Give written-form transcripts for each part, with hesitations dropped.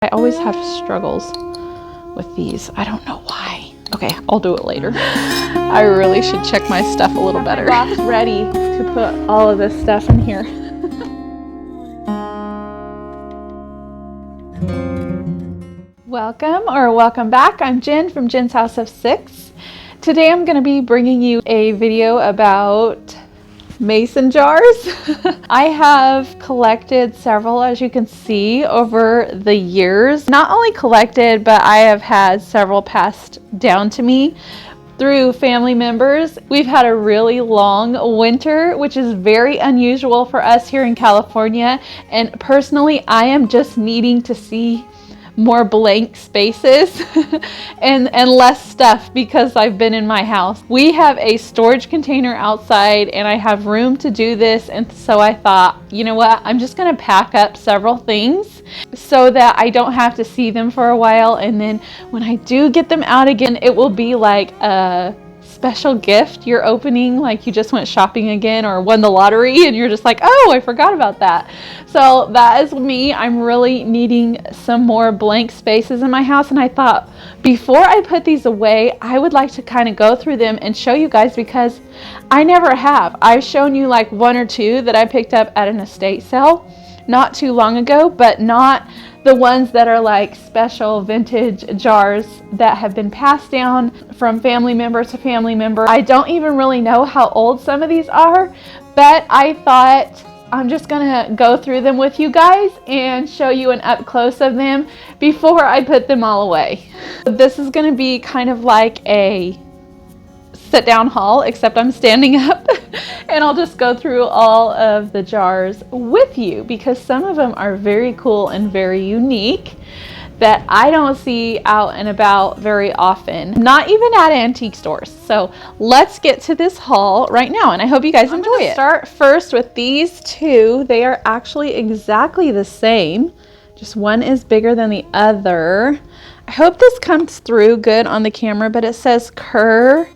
I always have struggles with these. I don't know why. Okay, I'll do it later. I really should check my stuff a little better. My box ready to put all of this stuff in here. Welcome back. I'm Jen from Jen's House of Six. Today I'm going to be bringing you a video about mason jars. I have collected several, as you can see, over the years. Not only collected, but I have had several passed down to me through family members. We've had a really long winter, which is very unusual for us here in California. And personally, I am just needing to see more blank spaces and less stuff because I've been in my house. We have a storage container outside and I have room to do this, and so I thought, you know what, I'm just gonna pack up several things so that I don't have to see them for a while, and then when I do get them out again, it will be like a special gift you're opening, like you just went shopping again or won the lottery and you're just like, oh, I forgot about that. So that is me. I'm really needing some more blank spaces in my house, and I thought before I put these away, I would like to kind of go through them and show you guys, because I never have. I've shown you like one or two that I picked up at an estate sale not too long ago, but not the ones that are like special vintage jars that have been passed down from family member to family member. I don't even really know how old some of these are, but I thought I'm just gonna go through them with you guys and show you an up close of them before I put them all away. This is gonna be kind of like a sit down haul, except I'm standing up and I'll just go through all of the jars with you, because some of them are very cool and very unique that I don't see out and about very often, not even at antique stores. So let's get to this haul right now, and I hope you guys enjoy it. Start first with these two. They are actually exactly the same, just one is bigger than the other. I hope this comes through good on the camera, but it says Kerr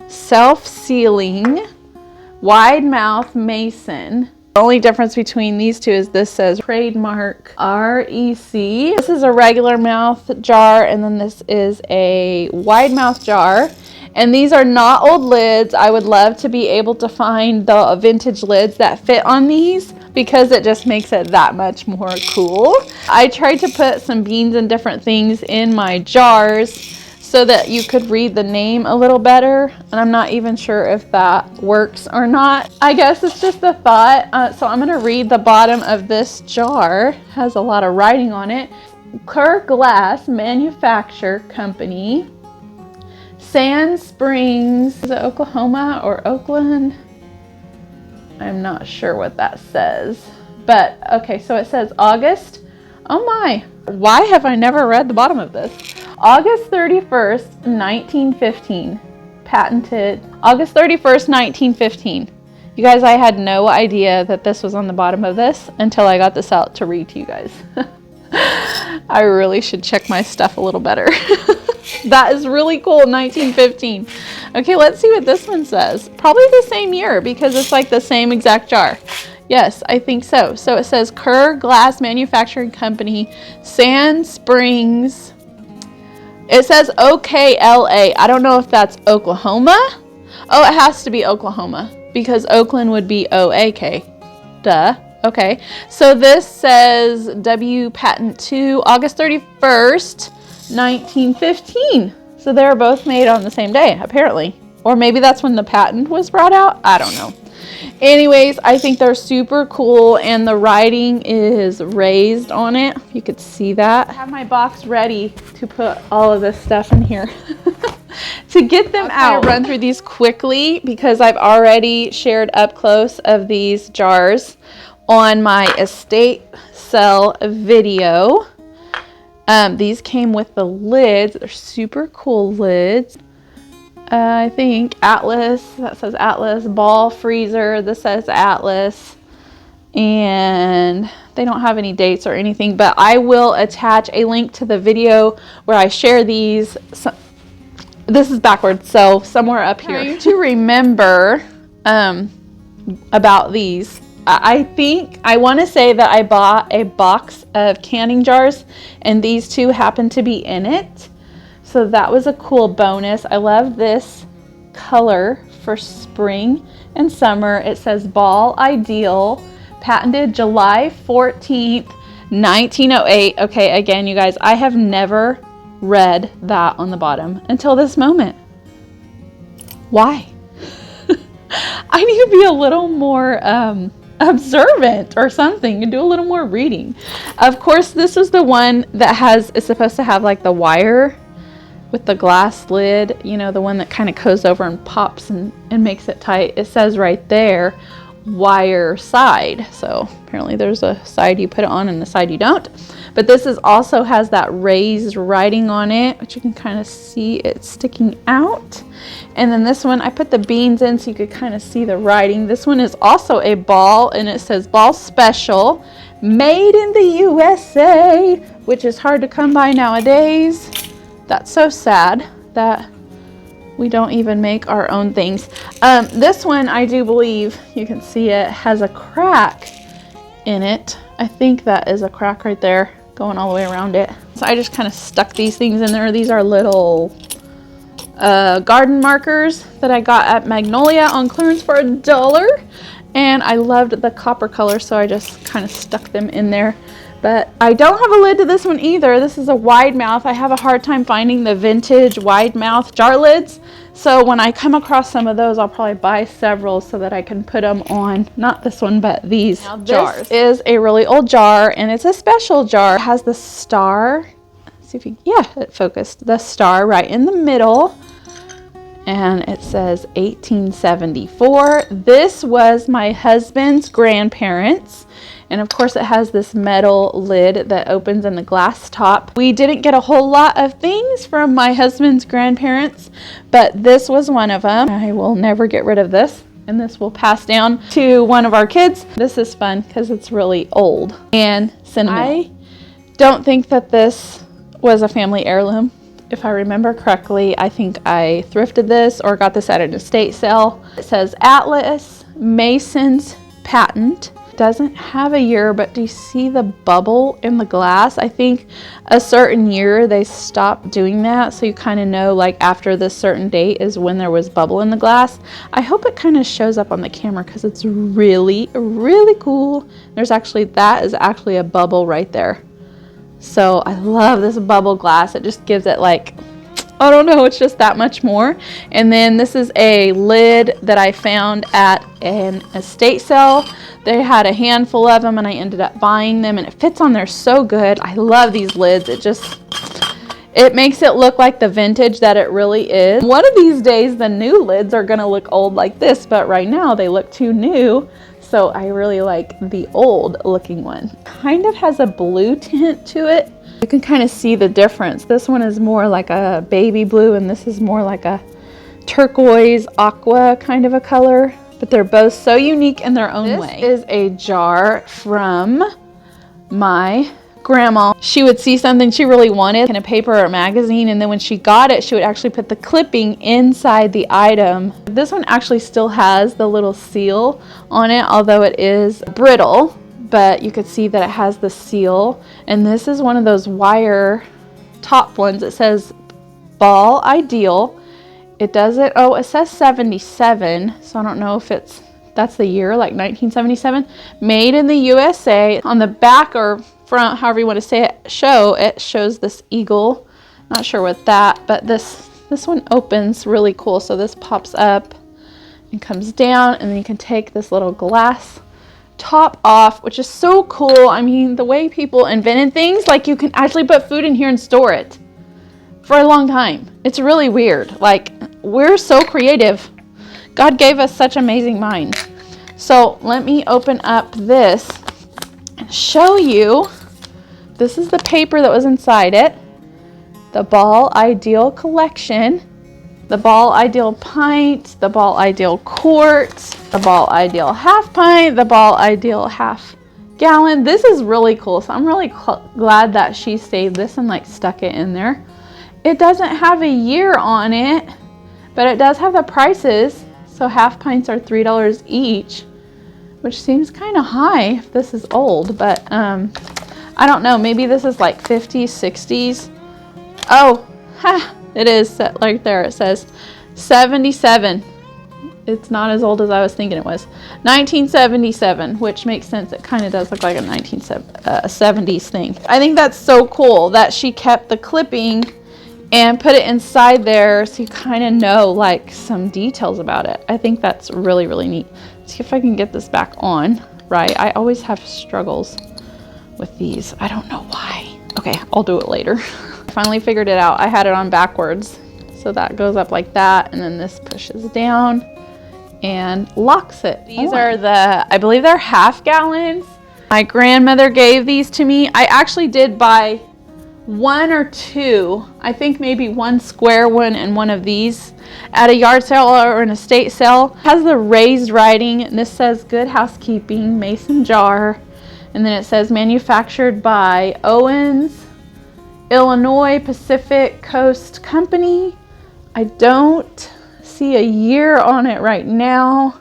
self-sealing wide mouth mason. The only difference between these two is this says trademark REC. This is a regular mouth jar, and then this is a wide mouth jar. And these are not old lids. I would love to be able to find the vintage lids that fit on these, because it just makes it that much more cool. I tried to put some beans and different things in my jars so that you could read the name a little better, and I'm not even sure if that works or not. I guess it's just a thought. So I'm gonna read the bottom of this jar. It has a lot of writing on it. Kerr Glass Manufacture Company, Sand Springs, is it Oklahoma or Oakland? I'm not sure what that says, but okay, so it says August. Oh my, why have I never read the bottom of this? August 31st, 1915. Patented August 31st, 1915. You guys, I had no idea that this was on the bottom of this until I got this out to read to you guys. I really should check my stuff a little better. That is really cool, 1915. Okay, let's see what this one says. Probably the same year, because it's like the same exact jar. Yes, I think so. So it says Kerr Glass Manufacturing Company, Sand Springs. It says OKLA. I don't know if that's Oklahoma. Oh, it has to be Oklahoma, because Oakland would be OAK. Duh. Okay. So this says W Patent 2, August 31st, 1915. So they're both made on the same day, apparently. Or maybe that's when the patent was brought out. I don't know. Anyways, I think they're super cool, and the writing is raised on it. You could see that. I have my box ready to put all of this stuff in here to get them out. I'll run through these quickly because I've already shared up close of these jars on my estate sale video. These came with the lids. They're super cool lids. I think Atlas, that says Atlas. Ball freezer, this says Atlas. And they don't have any dates or anything, but I will attach a link to the video where I share these. So, this is backwards, so somewhere up here. Trying to remember about these. I want to say that I bought a box of canning jars and these two happened to be in it. So that was a cool bonus. I love this color for spring and summer. It says Ball Ideal, patented July 14th, 1908. Okay, again, you guys, I have never read that on the bottom until this moment. Why? I need to be a little more observant or something and do a little more reading. Of course, this was the one that is supposed to have like the wire with the glass lid, you know, the one that kind of goes over and pops and makes it tight. It says right there, wire side. So apparently there's a side you put it on and a side you don't. But this also has that raised writing on it, which you can kind of see it sticking out. And then this one, I put the beans in so you could kind of see the writing. This one is also a ball, and it says Ball Special, made in the USA, which is hard to come by nowadays. That's so sad that we don't even make our own things. This one, I do believe, you can see it has a crack in it. I think that is a crack right there going all the way around it. So I just kind of stuck these things in there. These are little garden markers that I got at Magnolia on clearance for $1. And I loved the copper color, so I just kind of stuck them in there. But I don't have a lid to this one either. This is a wide mouth. I have a hard time finding the vintage wide mouth jar lids. So when I come across some of those, I'll probably buy several so that I can put them on, not this one, but these jars. This is a really old jar, and it's a special jar. It has the star. Let's see if you, yeah, it focused. The star right in the middle. And it says 1874. This was my husband's grandparents. And of course it has this metal lid that opens in the glass top. We didn't get a whole lot of things from my husband's grandparents, but this was one of them. I will never get rid of this, and this will pass down to one of our kids. This is fun because it's really old and sentimental. I don't think that this was a family heirloom. If I remember correctly, I think I thrifted this or got this at an estate sale. It says Atlas Mason's patent. Doesn't have a year, but do you see the bubble in the glass? I think a certain year they stopped doing that, so you kind of know like after this certain date is when there was bubble in the glass. I hope it kind of shows up on the camera because it's really, really cool. That is actually a bubble right there. So I love this bubble glass. It just gives it like, I don't know, it's just that much more. And then this is a lid that I found at an estate sale. They had a handful of them and I ended up buying them, and it fits on there so good. I love these lids. It makes it look like the vintage that it really is. One of these days the new lids are gonna look old like this, but right now they look too new. So I really like the old looking one. Kind of has a blue tint to it. You can kind of see the difference. This one is more like a baby blue and this is more like a turquoise aqua kind of a color, but they're both so unique in their own way. This is a jar from my grandma. She would see something she really wanted in a paper or a magazine, and then when she got it, she would actually put the clipping inside the item. This one actually still has the little seal on it, although it is brittle, but you could see that it has the seal. And this is one of those wire top ones. It says Ball Ideal. It says 77, so I don't know if that's the year, like 1977. Made in the USA. On the back or front, however you want to say it, it shows this eagle. Not sure what that, but this one opens really cool. So this pops up and comes down, and then you can take this little glass top off, which is so cool. I mean, the way people invented things, like you can actually put food in here and store it for a long time. It's really weird. Like, we're so creative. God gave us such amazing minds. So let me open up this and show you. This is the paper that was inside it. The Ball Ideal collection. The Ball Ideal pint, the Ball Ideal quart, the Ball Ideal half pint, the Ball Ideal half gallon. This is really cool. So I'm really glad that she saved this and like stuck it in there. It doesn't have a year on it, but it does have the prices. So half pints are $3 each. which seems kind of high if this is old, but I don't know. Maybe this is like 50s, 60s. Oh, ha, it is set right there. It says 77. It's not as old as I was thinking it was. 1977, which makes sense. It kind of does look like a 1970s thing. I think that's so cool that she kept the clipping and put it inside there so you kind of know like some details about it. I think that's really, really neat. Let's see if I can get this back on, right? I always have struggles with these. I don't know why. Okay, I'll do it later. I finally figured it out. I had it on backwards. So that goes up like that, and then this pushes down and locks it. These are the, I believe they're half gallons. My grandmother gave these to me. I actually did buy one or two, I think maybe one square one and one of these at a yard sale or an estate sale. It has the raised writing, and this says Good Housekeeping Mason jar, and then it says manufactured by Owens, Illinois Pacific Coast Company. I don't see a year on it right now,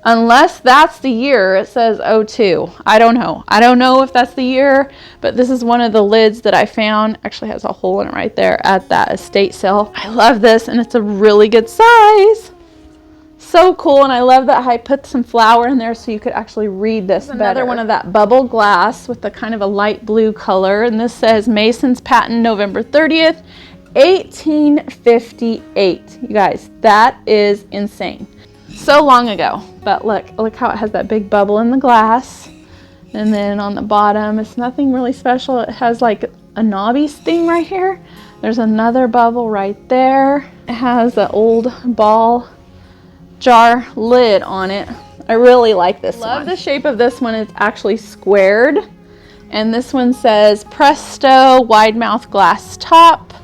unless that's the year. It says 02. I don't know. I don't know if that's the year, but this is one of the lids that I found. Actually has a hole in it right there at that estate sale. I love this, and it's a really good size. So cool, and I love that I put some flour in there so you could actually read this better. Another one of that bubble glass with the kind of a light blue color, and this says Mason's patent November 30th, 1858. You guys, that is insane. So long ago, but look how it has that big bubble in the glass, and then on the bottom it's nothing really special. It has like a knobby thing right here. There's another bubble right there. It has the old ball jar lid on it. I really like this one. Love the shape of this one. It's actually squared, and this one says Presto wide mouth glass top.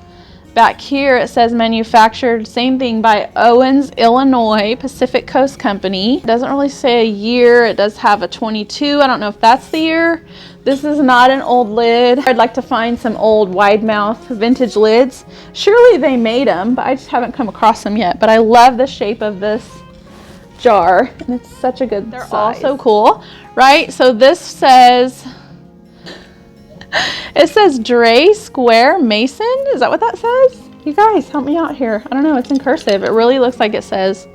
Back here it says manufactured, same thing, by Owens, Illinois Pacific Coast Company. It doesn't really say a year. It does have a 22. I don't know if that's the year. This is not an old lid. I'd like to find some old wide mouth vintage lids. Surely they made them, but I just haven't come across them yet. But I love the shape of this jar, and it's such a good size. They're all so cool, right? So this says, it says Dre Square Mason. Is that what that says? You guys, help me out here. I don't know. It's in cursive. It really looks like it says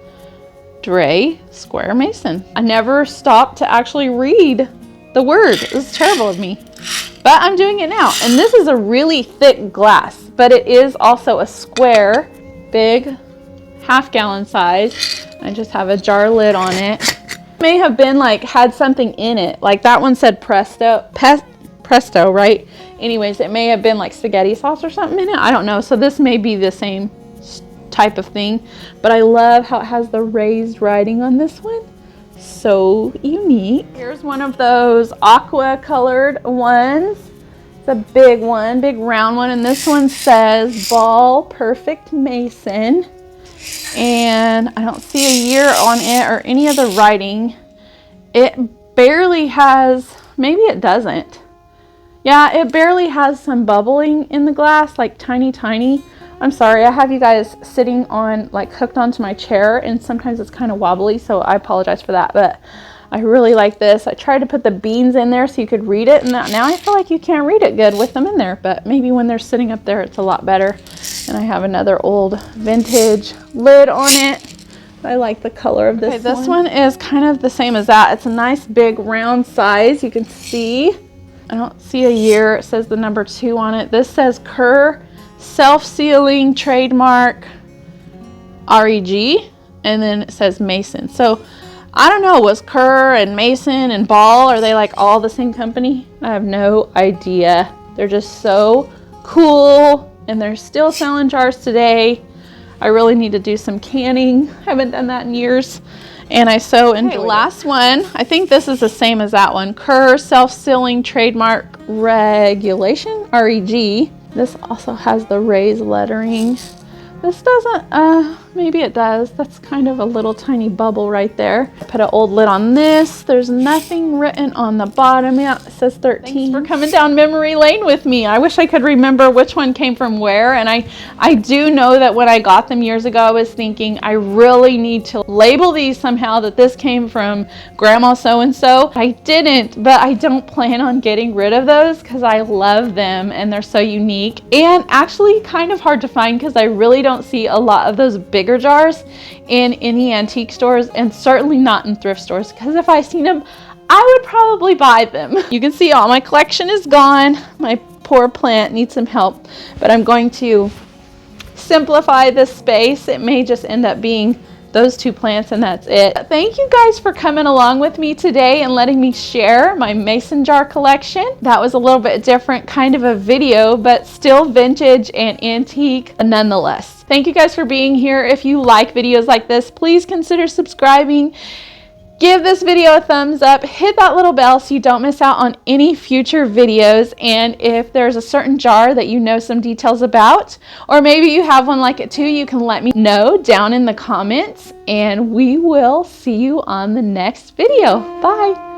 Dre Square Mason. I never stopped to actually read the word. It was terrible of me. But I'm doing it now. And this is a really thick glass, but it is also a square, big, half-gallon size. I just have a jar lid on it. May have been like, had something in it. Like that one said Presto, right? Anyways, it may have been like spaghetti sauce or something in it. I don't know. So this may be the same type of thing, but I love how it has the raised writing on this one. So unique. Here's one of those aqua colored ones. It's a big one, big round one. And this one says Ball Perfect Mason. And I don't see a year on it or any of the writing. It barely has, maybe it doesn't. Yeah, it barely has some bubbling in the glass, like tiny. I'm sorry, I have you guys sitting on, like hooked onto my chair, and sometimes it's kind of wobbly, so I apologize for that, but I really like this. I tried to put the beans in there so you could read it, and now I feel like you can't read it good with them in there, but maybe when they're sitting up there, it's a lot better. And I have another old vintage lid on it. I like the color of this one. This one is kind of the same as that. It's a nice big round size. You can see. I don't see a year. It says the number 2 on it. This says Kerr self-sealing trademark REG, and then it says Mason. So I don't know, was Kerr and Mason and Ball, are they like all the same company? I have no idea. They're just so cool, and they're still selling jars today. I really need to do some canning. I haven't done that in years, and I so enjoy it. Last one, I think this is the same as that one. Kerr self-sealing trademark regulation, REG. This also has the raised lettering. This doesn't, maybe it does. That's kind of a little tiny bubble right there. I put an old lid on this. There's nothing written on the bottom. Yeah, it says 13. Thanks for coming down memory lane with me. I wish I could remember which one came from where. And I do know that when I got them years ago, I was thinking I really need to label these somehow, that this came from Grandma so-and-so. I didn't, but I don't plan on getting rid of those because I love them and they're so unique and actually kind of hard to find because I really don't see a lot of those bigger jars in any antique stores and certainly not in thrift stores, because if I seen them, I would probably buy them. You can see all my collection is gone. My poor plant needs some help, but I'm going to simplify this space. It may just end up being those two plants and that's it. Thank you guys for coming along with me today and letting me share my mason jar collection. That was a little bit different kind of a video, but still vintage and antique nonetheless. Thank you guys for being here. If you like videos like this, please consider subscribing. Give this video a thumbs up, hit that little bell so you don't miss out on any future videos. And if there's a certain jar that you know some details about, or maybe you have one like it too, you can let me know down in the comments, and we will see you on the next video. Bye.